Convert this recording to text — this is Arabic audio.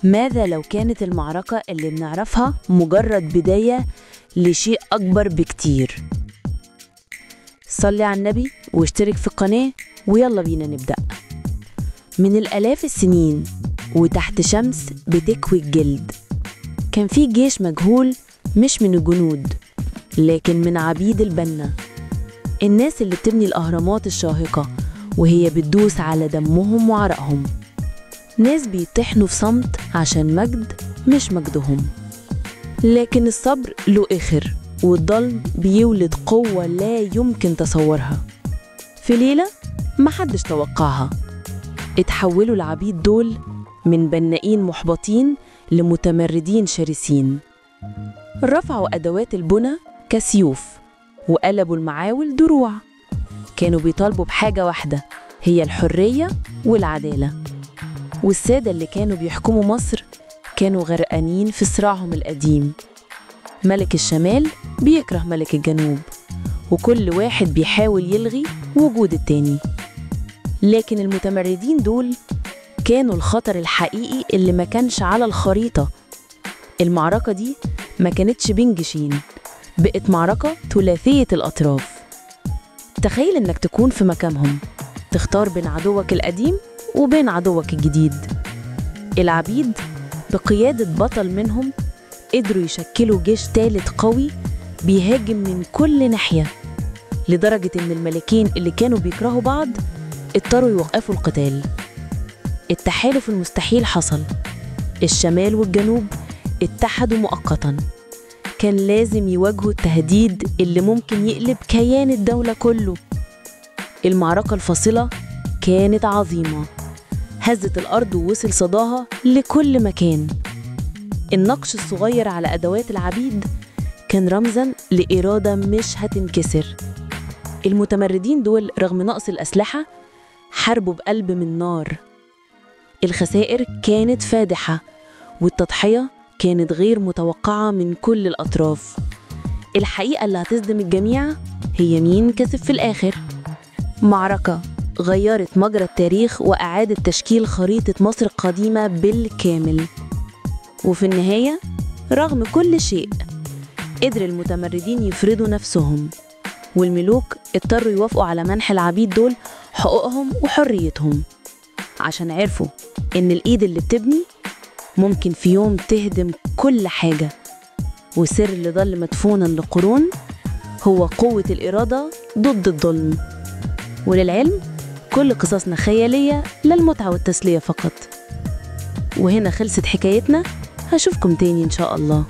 ماذا لو كانت المعركة اللي بنعرفها مجرد بداية لشيء أكبر بكتير؟ صلي على النبي واشترك في القناة ويلا بينا نبدأ. من الآلاف السنين وتحت شمس بتكوي الجلد كان في جيش مجهول، مش من الجنود لكن من عبيد البنا، الناس اللي بتبني الأهرامات الشاهقة وهي بتدوس على دمهم وعرقهم، ناس بيطحنوا في صمت عشان مجد مش مجدهم. لكن الصبر له آخر، والظلم بيولد قوة لا يمكن تصورها. في ليلة محدش توقعها اتحولوا العبيد دول من بنائين محبطين لمتمردين شرسين. رفعوا أدوات البنى كسيوف وقلبوا المعاول دروع. كانوا بيطالبوا بحاجة واحدة، هي الحرية والعدالة. والسادة اللي كانوا بيحكموا مصر كانوا غرقانين في صراعهم القديم. ملك الشمال بيكره ملك الجنوب، وكل واحد بيحاول يلغي وجود التاني. لكن المتمردين دول كانوا الخطر الحقيقي اللي ما كانش على الخريطة. المعركة دي ما كانتش بين جيشين، بقت معركة ثلاثية الأطراف. تخيل إنك تكون في مكانهم، تختار بين عدوك القديم وبين عدوك الجديد. العبيد بقيادة بطل منهم قدروا يشكلوا جيش ثالث قوي بيهاجم من كل ناحية، لدرجة إن الملكين اللي كانوا بيكرهوا بعض اضطروا يوقفوا القتال. التحالف المستحيل حصل، الشمال والجنوب اتحدوا مؤقتاً. كان لازم يواجهوا التهديد اللي ممكن يقلب كيان الدولة كله. المعركة الفاصلة كانت عظيمة، هزت الأرض ووصل صداها لكل مكان. النقش الصغير على أدوات العبيد كان رمزاً لإرادة مش هتنكسر. المتمردين دول رغم نقص الأسلحة حاربوا بقلب من نار. الخسائر كانت فادحة والتضحية كانت غير متوقعة من كل الأطراف. الحقيقة اللي هتصدم الجميع هي مين كسب في الآخر. معركة غيرت مجرى التاريخ وأعادت تشكيل خريطة مصر القديمة بالكامل. وفي النهاية رغم كل شيء قدر المتمردين يفرضوا نفسهم، والملوك اضطروا يوافقوا على منح العبيد دول حقوقهم وحريتهم، عشان عرفوا إن الإيد اللي بتبني ممكن في يوم تهدم كل حاجة. والسر اللي ظل مدفوناً لقرون هو قوة الإرادة ضد الظلم. وللعلم كل قصصنا خيالية للمتعة والتسلية فقط. وهنا خلصت حكايتنا، هشوفكم تاني إن شاء الله.